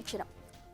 తీక్షణం.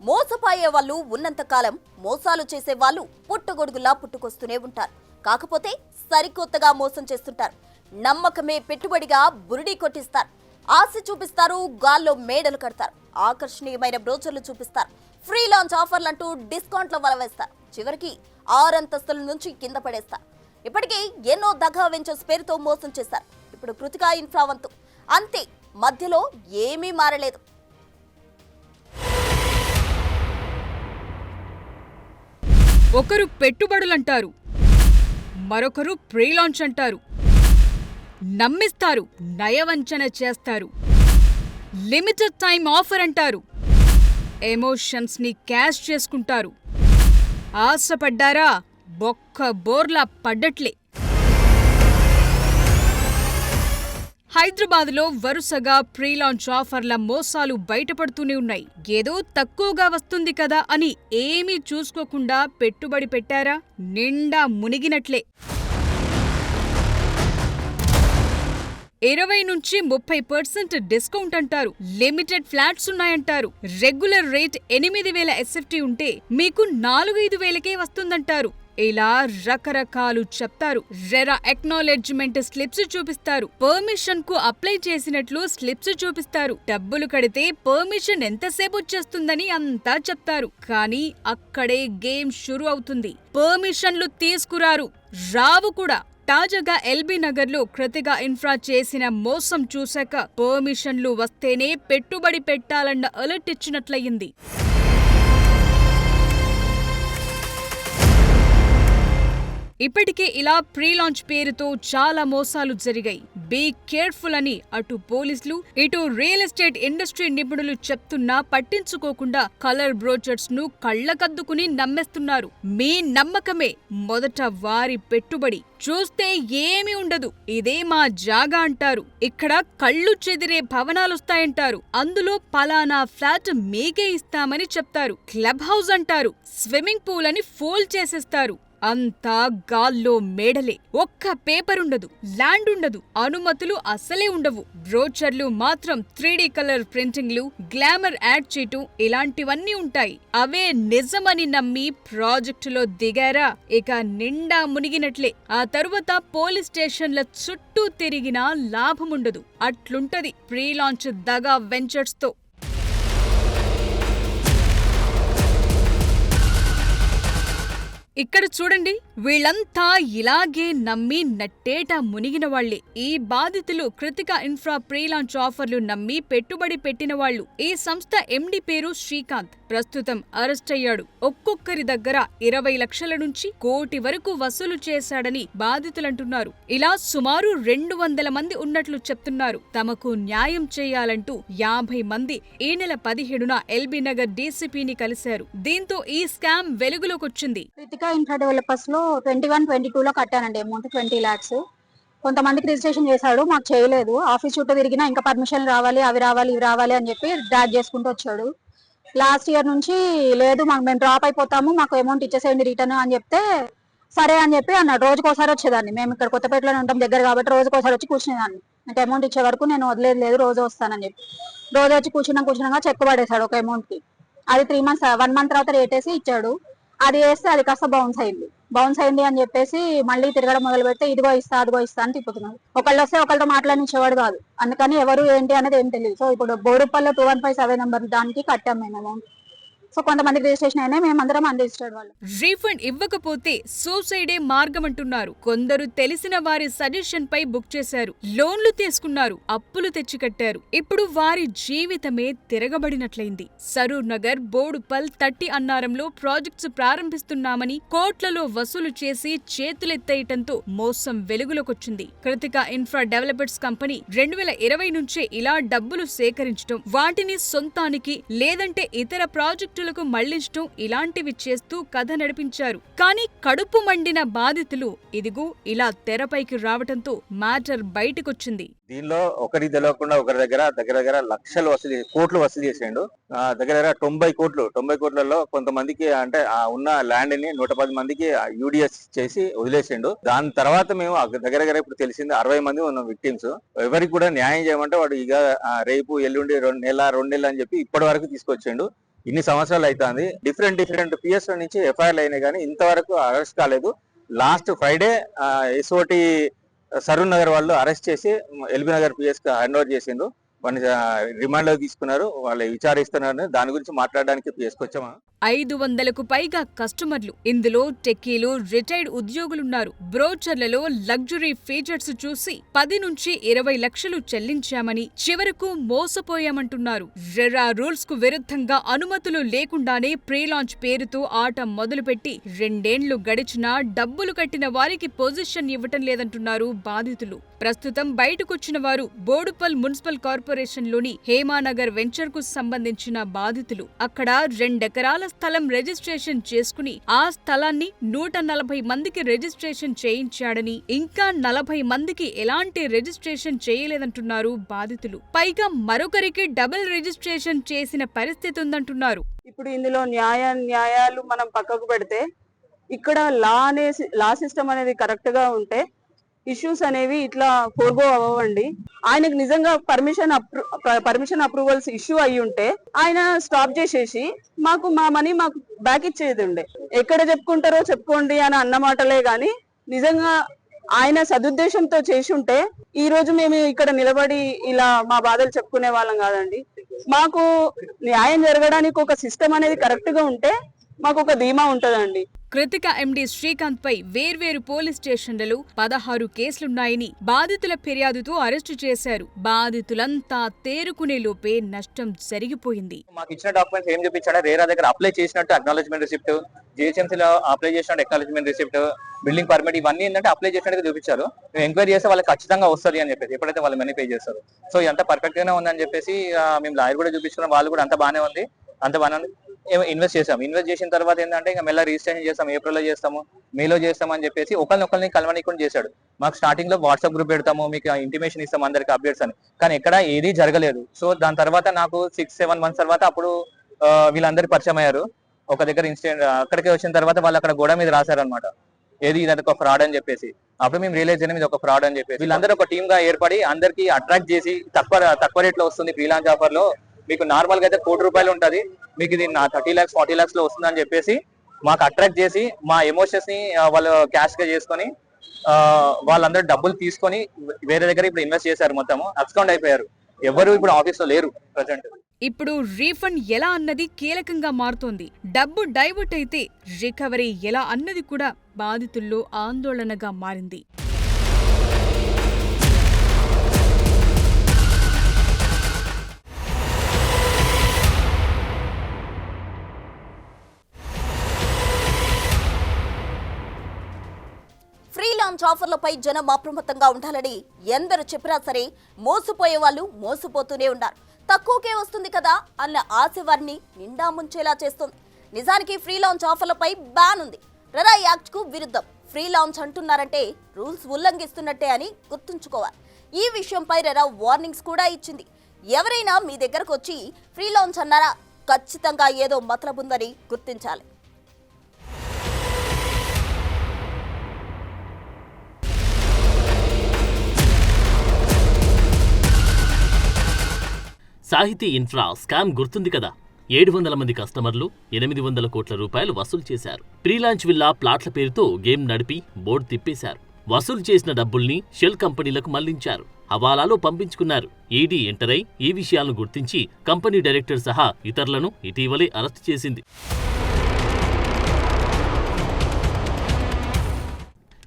మోసపోయే వాళ్ళు ఉన్నంత కాలం మోసాలు చేసే వాళ్ళు పుట్టగొడుగులా పుట్టుకొస్తూనే ఉంటారు. కాకపోతే సరికొత్తగా మోసం చేస్తుంటారు. నమ్మకమే పెట్టుబడిగా బురిడి కొట్టిస్తారు. ఆశ చూపిస్తారు, గాల్లో మేడలు కడతారు, ఆకర్షణీయమైన బ్రోచర్లు చూపిస్తారు, ఫ్రీ లాంచ్ ఆఫర్లంటూ డిస్కౌంట్ల వలవేస్తారు. చివరికి 6 అంతస్తుల నుంచి కింద పడేస్తారు. ఇప్పటికీ ఎన్నో దగా వెంచర్స్ పేరుతో మోసం చేశారు. ఇప్పుడు కృతికా ఇన్ఫ్రా వంతు. అంతే, మధ్యలో ఏమీ మారలేదు. ఒకరు పెట్టుబడులంటారు, మరొకరు ప్రీ లాంచ్ అంటారు. నమ్మిస్తారు, నయవంచన చేస్తారు. లిమిటెడ్ టైం ఆఫర్ అంటారు. ఎమోషన్స్ ని క్యాష్ చేసుకుంటారు. ఆశపడ్డారా, బొక్క బోర్లా పడ్డట్లే. హైదరాబాద్లో వరుసగా ప్రీ లాంచ్ ఆఫర్ల మోసాలు బయటపడుతూనే ఉన్నాయి. ఏదో తక్కువగా వస్తుంది కదా అని ఏమీ చూసుకోకుండా పెట్టుబడి పెట్టారా, నిండా మునిగినట్లే. 20 నుంచి 30% డిస్కౌంట్ అంటారు. లిమిటెడ్ ఫ్లాట్స్ ఉన్నాయంటారు. రెగ్యులర్ రేట్ 8,000 SFT ఉంటే మీకు 4-5 వస్తుందంటారు. ఇలా రకరకాలు చెప్తారు. రెరా ఎక్నాలెడ్జ్మెంట్ స్లిప్స్ చూపిస్తారు. పర్మిషన్ కు అప్లై చేసినట్లు స్లిప్స్ చూపిస్తారు. డబ్బులు కడితే పర్మిషన్ ఎంతసేపు వచ్చేస్తుందని అంతా చెప్తారు. కానీ అక్కడే గేమ్ షురు అవుతుంది. పర్మిషన్లు తీసుకురారు, రావు కూడా. తాజాగా ఎల్బీ నగర్లో కృతికా ఇన్ఫ్రా చేసిన మోసం చూశాక పర్మిషన్లు వస్తేనే పెట్టుబడి పెట్టాలన్న అలర్ట్ ఇచ్చినట్లయింది. ఇప్పటికే ఇలా ప్రీ లాంచ్ పేరుతో చాలా మోసాలు జరిగాయి. బీ కేర్ఫుల్ అని అటు పోలీసులు, ఇటు రియల్ ఎస్టేట్ ఇండస్ట్రీ నిపుణులు చెప్తున్నా పట్టించుకోకుండా కలర్ బ్రోచర్స్ ను కళ్ళకద్దుకుని నమ్మేస్తున్నారు. మీ నమ్మకమే మొదట వారి పెట్టుబడి. చూస్తే ఏమీ ఉండదు, ఇదే మా జాగా అంటారు. ఇక్కడ కళ్ళు చెదిరే భవనాలొస్తాయంటారు. అందులో పలానా ఫ్లాట్ మీకే ఇస్తామని చెప్తారు. క్లబ్ హౌస్ అంటారు. స్విమ్మింగ్ పూల్ అని ఫోల్డ్ చేసేస్తారు. అంతా గాల్లో మేడలే. ఒక్క పేపర్ ఉండదు, ల్యాండ్ ఉండదు, అనుమతులు అస్సలే ఉండవు. బ్రోచర్లు మాత్రం 3D కలర్ ప్రింటింగ్లు, గ్లామర్ యాడ్ చేయటం ఇలాంటివన్నీ ఉంటాయి. అవే నిజమని నమ్మి ప్రాజెక్టులో దిగారా, ఇక నిండా మునిగినట్లే. ఆ తరువాత పోలీస్ స్టేషన్ల చుట్టూ తిరిగినా లాభముండదు. అట్లుంటది ప్రీ లాంచ్ దగా వెంచర్స్ తో. ఇక్కడ చూడండి, వీళ్లంతా ఇలాగే నమ్మి నట్టేటా మునిగిన వాళ్లే. ఈ బాధితులు కృతికా ఇన్ఫ్రా ప్రీ లాంచ్ ఆఫర్లు నమ్మి పెట్టుబడి పెట్టిన వాళ్లు. ఈ సంస్థ ఎండి పేరు శ్రీకాంత్. ప్రస్తుతం అరెస్ట్ అయ్యాడు. ఒక్కొక్కరి దగ్గర 20 లక్షల నుంచి 1 కోటి వరకు వసూలు చేశాడని బాధితులంటున్నారు. ఇలా సుమారు 200 మంది ఉన్నట్లు చెప్తున్నారు. తమకు న్యాయం చేయాలంటూ 50 మంది ఈ నెల 17న ఎల్బీ నగర్ డీసీపీని కలిశారు. దీంతో ఈ స్కామ్ వెలుగులోకొచ్చింది. ఇన్ఫ్రా డెవలపర్స్ లో 21-22 లో కట్టానండి అమౌంట్ 20 lakhs. కొంతమందికి రిజిస్ట్రేషన్ చేశాడు, మాకు చేయలేదు. ఆఫీస్ చుట్టూ తిరిగినా ఇంకా పర్మిషన్ రావాలి, అవి రావాలి, ఇవి రావాలి అని చెప్పి డ్రాగ్ చేసుకుంటూ వచ్చాడు. లాస్ట్ ఇయర్ నుంచి లేదు, మేము డ్రాప్ అయిపోతాము, మాకు అమౌంట్ ఇచ్చేసేయండి రిటర్న్ అని చెప్తే సరే అని చెప్పి అన్నాడు. రోజుకోసారి వచ్చేదాన్ని. మేము ఇక్కడ కొత్తపేటలోనే ఉంటాం దగ్గర కాబట్టి రోజుకోసారి వచ్చి కూర్చునేదాన్ని. అంటే అమౌంట్ ఇచ్చే వరకు నేను వదిలేదు, రోజు వస్తానని చెప్పి రోజు వచ్చి కూర్చున్నాక చెక్ పడేశాడు ఒక అమౌంట్ కి. అది 3 months 1 month తర్వాత రేట్ వేసి ఇచ్చాడు. అది వేస్తే అది కాస్త బౌన్స్ అయింది అని చెప్పేసి మళ్ళీ తిరగడం మొదలు పెడితే ఇదిగో ఇస్తా అదిగో ఇస్తా అని తిప్పుతున్నారు. ఒకళ్ళు వస్తే ఒకళ్ళతో మాట్లాడించేవాడు కాదు. అందుకని ఎవరు ఏంటి అనేది ఏం తెలియదు. సో ఇప్పుడు బోడుపల్లి 2157 నెంబర్ దానికి కట్టాం మేము అమౌంట్. సో కొంతమందికి రిజిస్ట్రేషన్ అయినా మేమందరం అన్రిజిస్టర్డ్ వాళ్ళు. రీఫండ్ ఇవ్వకపోతే సూసైడే మార్గం అంటున్నారు. కొందరు తెలిసిన వారి సజెషన్ పై బుక్ చేశారు, లోన్లు తీసుకున్నారు, అప్పులు తెచ్చి కట్టారు. ఇప్పుడు వారి జీవితమే తిరగబడినట్లయింది. సరూర్ నగర్, బోడుపల్, తట్టి అన్నారంలో ప్రాజెక్ట్స్ ప్రారంభిస్తున్నామని కోట్లలో వసూలు చేసి చేతులెత్తేయటంతో మోసం వెలుగులోకొచ్చింది. కృతికా ఇన్ఫ్రా డెవలపర్స్ కంపెనీ 2020 నుంచే ఇలా డబ్బులు సేకరించడం, వాటిని సొంతానికి లేదంటే ఇతర ప్రాజెక్టులకు మళ్లించడం ఇలాంటివి చేస్తూ కథ నడిపించారు. కానీ కడుపు మండిన బాధితులు ఇదిగో ఇలా తెరపైకి రావటంతో మ్యాటర్ బయటకొచ్చింది. దీనిలో ఒకరికి తెలియకుండా ఒకరి దగ్గర లక్షలు కోట్లు వసూలు చేసిండు. దగ్గర 90 కోట్లలో కొంతమందికి అంటే ఉన్న ల్యాండ్ ని 110 మందికి యూడిఎస్ చేసి వదిలేసిండు. దాని తర్వాత మేము దగ్గర ఇప్పుడు తెలిసింది 60 మంది ఉన్న విక్టిమ్స్. ఎవరికి కూడా న్యాయం చేయమంటే వాడు ఇక రేపు ఎల్లుండి 2 నెలలు అని చెప్పి ఇప్పటి వరకు తీసుకొచ్చిండు. ఇన్ని సంవత్సరాలు అవుతుంది. డిఫరెంట్ పిఎస్ నుంచి ఎఫ్ఐఆర్లు అయినాయి కానీ ఇంతవరకు అరెస్ట్ కాలేదు. Last Friday SOT Saroor Nagar వాళ్ళు అరెస్ట్ చేసి ఎల్బీ నగర్ పిఎస్ కి హ్యాండ్ ఓవర్ చేసిండ్రు. వాళ్ళని రిమాండ్ లో తీసుకున్నారు. వాళ్ళు విచారిస్తున్నారు. దాని గురించి మాట్లాడడానికి పిఎస్కి వచ్చామా. 500కు పైగా కస్టమర్లు, ఇందులో టెక్కీలు, రిటైర్డ్ ఉద్యోగులున్నారు. బ్రోచర్లలో లగ్జరీ ఫీచర్స్ చూసి 10 నుంచి 20 లక్షలు చెల్లించామని, చివరకు మోసపోయామంటున్నారు. రెరా రూల్స్ కు విరుద్ధంగా అనుమతులు లేకుండానే ప్రీ లాంచ్ పేరుతో ఆట మొదలుపెట్టి 2 ఏళ్లు గడిచినా డబ్బులు కట్టిన వారికి పొజిషన్ ఇవ్వటం లేదంటున్నారు బాధితులు. ప్రస్తుతం బయటకొచ్చిన వారు బోడుపల్ మున్సిపల్ కార్పొరేషన్లోని హేమానగర్ వెంచర్ కు సంబంధించిన బాధితులు. అక్కడ 2 ఎకరాల స్థలం రిజిస్ట్రేషన్ చేసుకుని ఆ స్థలాన్ని 140 మందికి రిజిస్ట్రేషన్ చేయించాడని, ఇంకా 40 మందికి ఎలాంటి రిజిస్ట్రేషన్ చేయలేదంటున్నారు బాధితులు. పైగా మరొకరికి డబుల్ రిజిస్ట్రేషన్ చేసిన పరిస్థితి ఉందంటున్నారు. ఇప్పుడు ఇందులో న్యాయాలు మనం పక్కకు పెడితే ఇక్కడ లా సిస్టమ్ అనేది కరెక్ట్ గా ఉంటే ఇష్యూస్ అనేవి ఇట్లా ఫోర్గో అవ్వండి. ఆయనకు నిజంగా పర్మిషన్ అప్రూవల్స్ ఇష్యూ అయ్యి ఉంటే ఆయన స్టాప్ చేసేసి మాకు మా మనీ మాకు బ్యాక్ ఇచ్చేది ఉండే. ఎక్కడ చెప్పుకుంటారో చెప్పుకోండి అని అన్న మాటలే గాని నిజంగా ఆయన సదుద్దేశంతో చేసి ఉంటే ఈ రోజు మేము ఇక్కడ నిలబడి ఇలా మా బాధలు చెప్పుకునే వాళ్ళం కాదండి. మాకు న్యాయం జరగడానికి ఒక సిస్టమ్ అనేది కరెక్ట్ గా ఉంటే మాకు ఒక ధీమా ఉంటదండి. కృతిక ఎండీ శ్రీకాంత్ పై వేర్వేరు పోలీస్ స్టేషన్లలో 16 కేసులున్నాయని బాధితుల ఫిర్యాదుతో అరెస్టు చేశారు. బాధితులంతా తేరుకునే లోపే నష్టం జరిగిపోయింది. మాకు ఇచ్చిన డాక్యుమెంట్స్ ఏం చూపించాడా, రేరా దగ్గర అప్లై చేసినట్టు అక్నాలెడ్జ్మెంట్ రిసిప్ట్, జిహెచ్ఎంసీలో అప్లై చేసినట్టు అక్నాలెడ్జ్మెంట్ రిసిప్ట్, బిల్డింగ్ పర్మిట్, ఇవన్నీ ఏంటంటే అప్లై చేసినట్టు చూపించారు. మేము ఎంక్వైరీ చేస్తే వాళ్ళకి ఖచ్చితంగా వస్తుంది అని చెప్పేసి, ఎప్పుడైతే వాళ్ళు మనీ పే చేస్తారు. సో ఎంత పర్ఫెక్ట్ గానే ఉందని చెప్పేసి మేము లాయర్ కూడా చూపించుకున్నాం. వాళ్ళు కూడా అంత బాగానే ఉంది. ఇన్వెస్ట్ చేసాం. ఇన్వెస్ట్ చేసిన తర్వాత ఏంటంటే ఇంకా మెల్ల రిజిస్ట్రేషన్ చేస్తాం, ఏప్రిల్లో చేస్తాము, మేలో చేస్తామని చెప్పేసి ఒకరిని కలవనీకుండా చేశాడు. మాకు స్టార్టింగ్ లో వాట్సాప్ గ్రూప్ పెడతాము, మీకు ఇంటిమేషన్ ఇస్తాం అందరికి అప్డేట్స్ అని, కానీ ఎక్కడ ఏది జరగలేదు. సో దాని తర్వాత నాకు 6-7 months తర్వాత అప్పుడు వీళ్ళందరూ పరిచయం అయ్యారు. ఒక దగ్గర ఇన్సిడెంట్ అక్కడికి వచ్చిన తర్వాత వాళ్ళు అక్కడ గోడ మీద రాశారనమాట, ఏది ఇది ఒక ఫ్రాడ్ అని చెప్పేసి. అప్పుడు మేము రియలైజ్ అయినా ఇది ఒక ఫ్రాడ్ అని చెప్పేసి వీళ్ళందరూ ఒక టీమ్ గా ఏర్పడి అందరికి అట్రాక్ట్ చేసి తక్కువ రేట్ లో వస్తుంది ప్రీ లాంచ్ ఆఫర్ లో, మీకు నార్మల్ గా అయితే ₹1,00,00,000 ఉంటుంది, మీకు ఇది 30 lakhs 40 lakhs లో వస్తుంది అని చెప్పేసి మాకు అట్రాక్ట్ చేసి మా ఎమోషన్స్ ని వాళ్ళు క్యాష్ గా చేసుకొని వాళ్ళందరూ డబ్బులు తీసుకొని వేరే దగ్గర ఇప్పుడు ఇన్వెస్ట్ చేశారు. మొత్తము అబ్స్కాండ్ అయిపోయారు. ఎవరు ఇప్పుడు ఆఫీస్ లో లేరు ప్రజెంట్. ఇప్పుడు రీఫండ్ ఎలా అన్నది కీలకంగా మారుతోంది. డబ్బు డైవర్ట్ అయితే రికవరీ ఎలా అన్నది కూడా బాధితుల్లో ఆందోళనగా మారింది. ఫ్రీ లాంచ్ ఆఫర్లపై జనం అప్రమత్తంగా ఉండాలని ఎందరు చెప్పినా సరే మోసపోయే వాళ్ళు మోసపోతూనే ఉన్నారు. తక్కువకే వస్తుంది కదా అన్న ఆశ వారిని నిండా ముంచేలా చేస్తుంది. నిజానికి ఫ్రీ లాంచ్ ఆఫర్లపై బ్యాన్ ఉంది. రెరా యాక్ట్ కు విరుద్ధం. ఫ్రీ లాంచ్ అంటున్నారంటే రూల్స్ ఉల్లంఘిస్తున్నట్టే అని గుర్తుంచుకోవాలి. ఈ విషయంపై రెరా వార్నింగ్స్ కూడా ఇచ్చింది. ఎవరైనా మీ దగ్గరకు వచ్చి ఫ్రీ లాంచ్ అన్నారా, ఖచ్చితంగా ఏదో మతలబుందని గుర్తించాలి. సాహితీ ఇన్ఫ్రా స్కామ్ గుర్తుంది కదా. 700 మంది కస్టమర్లు 800 కోట్ల రూపాయలు వసూలు చేశారు. ప్రీలాంచ్ విల్లా ప్లాట్ల పేరుతో గేమ్ నడిపి బోర్డు తిప్పేశారు. వసూలు చేసిన డబ్బుల్ని షెల్ కంపెనీలకు మళ్లించారు. హవాలాలో పంపించుకున్నారు. ఈడీ ఎంటర్ అయి ఈ విషయాలను గుర్తించి కంపెనీ డైరెక్టర్ సహా ఇతరులను ఇటీవలే అరెస్టు చేసింది.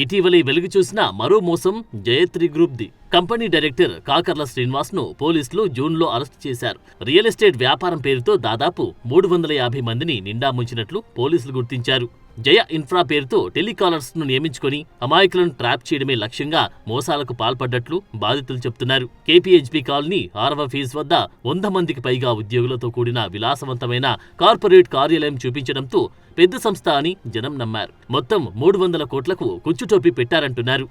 ఇటీవలే వెలుగు చూసిన మరో మోసం జయత్రి గ్రూప్ది. కంపెనీ డైరెక్టర్ కాకర్ల శ్రీనివాస్ ను పోలీసులు జూన్లో అరెస్టు చేశారు. రియల్ ఎస్టేట్ వ్యాపారం పేరుతో దాదాపు 350 మందిని నిండా ముంచినట్లు పోలీసులు గుర్తించారు. జయ ఇన్ఫ్రా పేరుతో టెలికాలర్స్ ను నియమించుకుని అమాయకులను ట్రాప్ చేయడమే లక్ష్యంగా మోసాలకు పాల్పడ్డట్లు బాధితులు చెప్తున్నారు. కేపీహెచ్బీ కాలనీ 6వ ఫీజ్ వద్ద 100 మందికి పైగా ఉద్యోగులతో కూడిన విలాసవంతమైన కార్పొరేట్ కార్యాలయం చూపించడంతో పెద్ద సంస్థ అని జనం నమ్మారు. మొత్తం 300 కోట్లకు కుచ్చుటోపీ పెట్టారంటున్నారు.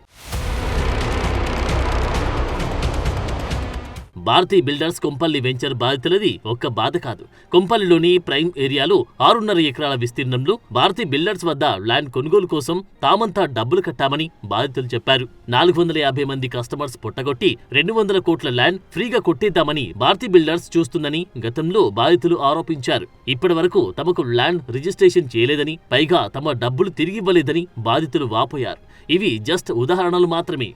భారతీ బిల్డర్స్ కొంపల్లి వెంచర్ బాధితులది ఒక్క బాధ కాదు. కొంపల్లిలోని ప్రైమ్ ఏరియాలో 6.5 ఎకరాల విస్తీర్ణంలో భారతీ బిల్డర్స్ వద్ద ల్యాండ్ కొనుగోలు కోసం తామంతా డబ్బులు కట్టామని బాధితులు చెప్పారు. 450 మంది కస్టమర్స్ పొట్టగొట్టి 200 కోట్ల ల్యాండ్ ఫ్రీగా కొట్టేద్దామని భారతీ బిల్డర్స్ చూస్తుందని గతంలో బాధితులు ఆరోపించారు. ఇప్పటి వరకు తమకు ల్యాండ్ రిజిస్ట్రేషన్ చేయలేదని, పైగా తమ డబ్బులు తిరిగివ్వలేదని బాధితులు వాపోయారు. ఇవి జస్ట్ ఉదాహరణలు మాత్రమే.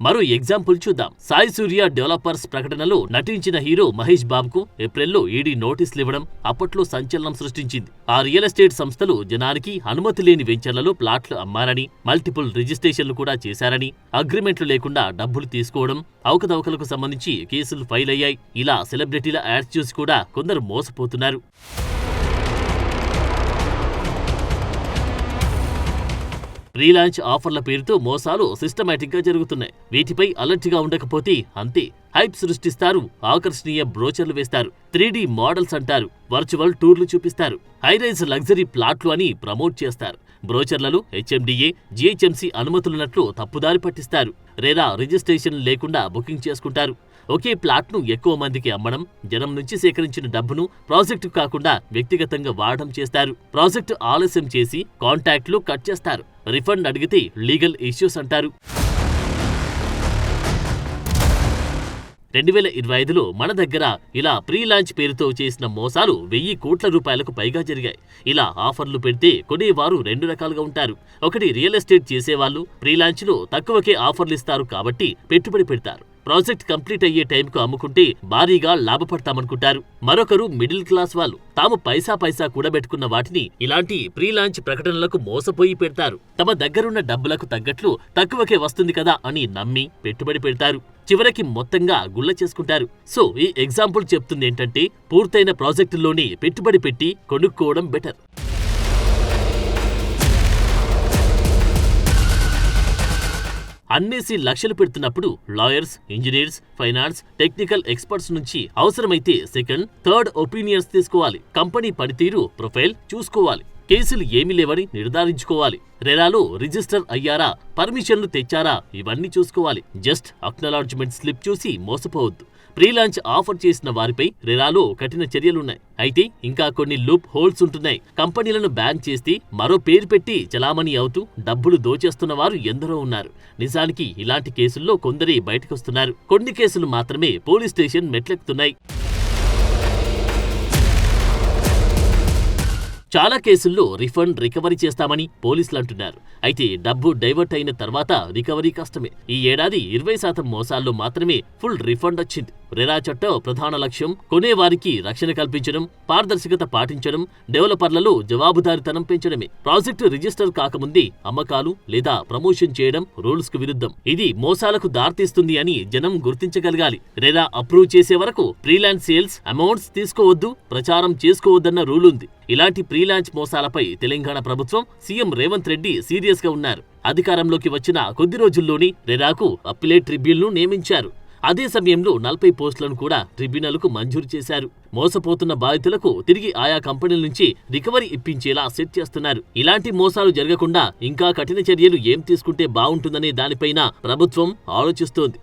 మరో ఎగ్జాంపుల్ చూద్దాం. సాయి సూర్య డెవలపర్స్ ప్రకటనలో నటించిన హీరో మహేష్ బాబుకు ఏప్రిల్లో ఈడీ నోటీసులు ఇవ్వడం అప్పట్లో సంచలనం సృష్టించింది. ఆ రియల్ ఎస్టేట్ సంస్థలు జనానికి అనుమతి లేని వెంచర్లలో ప్లాట్లు అమ్మారని, మల్టిపుల్ రిజిస్ట్రేషన్లు కూడా చేశారని, అగ్రిమెంట్లు లేకుండా డబ్బులు తీసుకోవడం, అవకతవకలకు సంబంధించి కేసులు ఫైల్ అయ్యాయి. ఇలా సెలబ్రిటీల యాడ్స్ చూసి కూడా కొందరు మోసపోతున్నారు. ప్రీ లాంచ్ ఆఫర్ల పేరుతో మోసాలు సిస్టమేటిక్ గా జరుగుతున్నాయి. వీటిపై అలర్ట్ గా ఉండకపోతే అంతే. హైప్ సృష్టిస్తారు, ఆకర్షణీయ బ్రోచర్లు వేస్తారు, 3D మోడల్స్ అంటారు, వర్చువల్ టూర్లు చూపిస్తారు, హైరైజ్ లగ్జరీ ప్లాట్లు అని ప్రమోట్ చేస్తారు. బ్రోచర్లలో HMDA, GHMC అనుమతులున్నట్లు తప్పుదారి పట్టిస్తారు. లేదా రిజిస్ట్రేషన్ లేకుండా బుకింగ్ చేసుకుంటారు. ఒకే ప్లాట్ను ఎక్కువ మందికి అమ్మడం, జనం నుంచి సేకరించిన డబ్బును ప్రాజెక్టు కాకుండా వ్యక్తిగతంగా వాడడం చేస్తారు. ప్రాజెక్టు ఆలస్యం చేసి కాంట్రాక్ట్లు కట్ చేస్తారు. రిఫండ్ అడిగితే లీగల్ ఇష్యూస్ అంటారు. 2025లో మన దగ్గర ఇలా ప్రీ లాంచ్ పేరుతో చేసిన మోసాలు 1000 కోట్ల రూపాయలకు పైగా జరిగాయి. ఇలా ఆఫర్లు పెడితే కొనేవారు 2 రకాలుగా ఉంటారు. ఒకటి రియల్ ఎస్టేట్ చేసేవాళ్ళు ప్రీ లాంచ్లో తక్కువకే ఆఫర్లు ఇస్తారు కాబట్టి పెట్టుబడి పెడతారు. ప్రాజెక్ట్ కంప్లీట్ అయ్యే టైంకు అమ్ముకుంటే భారీగా లాభపడతామనుకుంటారు. మరొకరు మిడిల్ క్లాస్ వాళ్ళు తాము పైసా కూడబెట్టుకున్న వాటిని ఇలాంటి ప్రీ లాంచ్ ప్రకటనలకు మోసపోయి పెడతారు. తమ దగ్గరున్న డబ్బులకు తగ్గట్లు తక్కువకే వస్తుంది కదా అని నమ్మి పెట్టుబడి పెడతారు. చివరికి మొత్తంగా గుల్ల చేసుకుంటారు. సో ఈ ఎగ్జాంపుల్ చెప్తుంది ఏంటంటే పూర్తయిన ప్రాజెక్టుల్లోనే పెట్టుబడి పెట్టి కొనుక్కోవడం బెటర్. అన్నేసి లక్షలు పెడుతున్నప్పుడు lawyers, engineers, finance, technical experts నుంచి అవసరమైతే సెకండ్, థర్డ్ ఒపీనియన్స్ తీసుకోవాలి. కంపెనీ పనితీరు, ప్రొఫైల్ చూసుకోవాలి. కేసులు ఏమీ లేవని నిర్ధారించుకోవాలి. రెరాలో రిజిస్టర్ అయ్యారా, పర్మిషన్లు తెచ్చారా ఇవన్నీ చూసుకోవాలి. జస్ట్ అక్నాలెడ్జ్మెంట్ స్లిప్ చూసి మోసపోవద్దు. ప్రీ లాంచ్ ఆఫర్ చేసిన వారిపై రెరాలో కఠిన చర్యలున్నాయి. అయితే ఇంకా కొన్ని లూప్ హోల్స్ ఉంటున్నాయి. కంపెనీలను బ్యాన్ చేస్తే మరో పేరు పెట్టి చలామణి అవుతూ డబ్బులు దోచేస్తున్న వారు ఎందరో ఉన్నారు. నిజానికి ఇలాంటి కేసుల్లో కొందరే బయటకొస్తున్నారు. కొన్ని కేసులు మాత్రమే పోలీస్ స్టేషన్ మెట్లెక్కుతున్నాయి. చాలా కేసుల్లో రిఫండ్ రికవరీ చేస్తామని పోలీసులు అంటున్నారు. అయితే డబ్బు డైవర్ట్ అయిన తర్వాత రికవరీ కష్టమే. ఈ ఏడాది 20% మోసాల్లో మాత్రమే ఫుల్ రిఫండ్ వచ్చింది. రెరా చట్టం ప్రధాన లక్ష్యం కొనేవారికి రక్షణ కల్పించడం, పారదర్శకత పాటించడం, డెవలపర్లలో జవాబుదారీతనం పెంచడమే. ప్రాజెక్టు రిజిస్టర్ కాకముందే అమ్మకాలు లేదా ప్రమోషన్ చేయడం రూల్స్ కు విరుద్ధం. ఇది మోసాలకు దారితీస్తుంది అని జనం గుర్తించగలగాలి. రెరా అప్రూవ్ చేసే వరకు ప్రీలాన్స్ సేల్స్ అమౌంట్స్ తీసుకోవద్దు, ప్రచారం చేసుకోవద్దన్న రూల్ ఉంది. ఇలాంటి ప్రీలాంచ్ మోసాలపై తెలంగాణ ప్రభుత్వం సీఎం రేవంత్ రెడ్డి సీరియస్ గా ఉన్నారు. అధికారంలోకి వచ్చిన కొద్ది రోజుల్లోనే రెరాకు అప్పిలేట్ ట్రిబ్యునల్ను నియమించారు. అదే సమయంలో 40 పోస్టులను కూడా ట్రిబ్యునల్కు మంజూరు చేశారు. మోసపోతున్న బాధితులకు తిరిగి ఆయా కంపెనీల నుంచి రికవరీ ఇప్పించేలా సెట్ చేస్తున్నారు. ఇలాంటి మోసాలు జరగకుండా ఇంకా కఠిన చర్యలు ఏం తీసుకుంటే బాగుంటుందనే దానిపైన ప్రభుత్వం ఆలోచిస్తోంది.